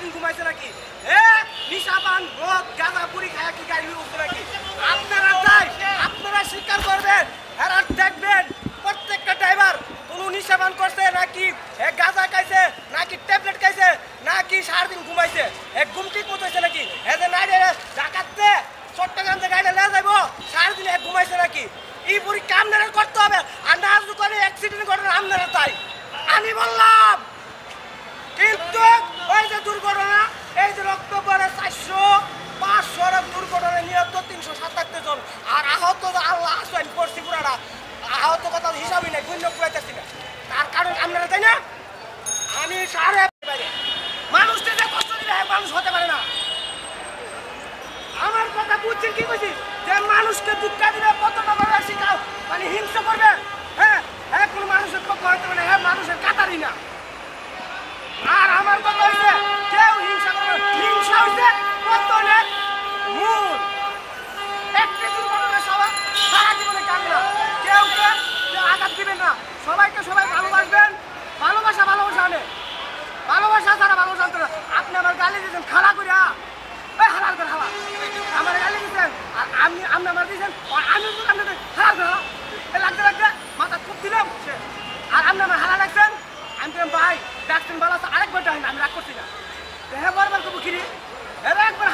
সারাদিন ঘুমাইছে নাকি? নিশাপান মদ গাঁজা পুরি খায় কি গাড়ি উঠছে নাকি? আপনারা স্বীকার করবেন, এরা দেখবেন প্রত্যেকটা ড্রাইভার কোনো নিশাপান করছে নাকি গাঁজা খাইছে নাকি ট্যাবলেট খাইছে নাকি সারাদিন ঘুমাইছে। ঘুম ঠিক মতো হয়েছে নাকি? যে নাই ডাকাতে চট্টগ্রাম যে গাড়িটা নিয়ে যাবো সারাদিন ঘুমাইছে নাকি? এই পরীক্ষা আপনারা করতে হবে। আর না করে অ্যাক্সিডেন্ট ঘটনা আপনারা তাই আমি বললাম। কিন্তু ওই যে দুর্ঘটনা, এই যে রক্ত পড়ে 400-500 দুর্ঘটনা নিহত 377 জন, আর আহত আল্লাহ আসেন করছি পুরাটা আহত কথা হিসাবই নাই, গুণ্য পুরাইতেছি না। তার কারণ আপনারা তাই না? আমি সারে মানুষকে যে কষ্ট দিলে মানুষ হতে পারে না। আমার কথা বুঝছেন কি কইছি? যে মানুষকে দুঃখা দিলে কতটা করে শিখাও মানে হিংসা করবে। হ্যাঁ কোনো মানুষের পক্ষ হতে পারে, হ্যাঁ মানুষের কাতারই না। আর আমার কথা হইছে কেউ হিংসা করবে, হিংসা হইছে পতনের মূল। একটি দুর্ঘটনা সবাই সারা জীবনে কাটবে না, কেউ আঘাত দিবেন না, সবাইকে সবাই ভালোবাসবেন। ভালোবাসা আনে, ভালোবাসা ছাড়া ভালোবাসা আনতে না। আপনি আমার গালি দিয়েছেন খালা করিয়া, হালাল করে হালা আমার গালি দিচ্ছেন, আর আপনি আমার দিয়েছেন আমি হালাল করে লাগতে লাগতে মাথা খুব দিলাম। আর আপনি আমার হালা রাখছেন, আমি ভাই ডাকছেন ভালো আছে, আরেকবার ডাকেন, আমি রাগ করছি না। হ্যাঁ বারবার করবো কিরি, একবার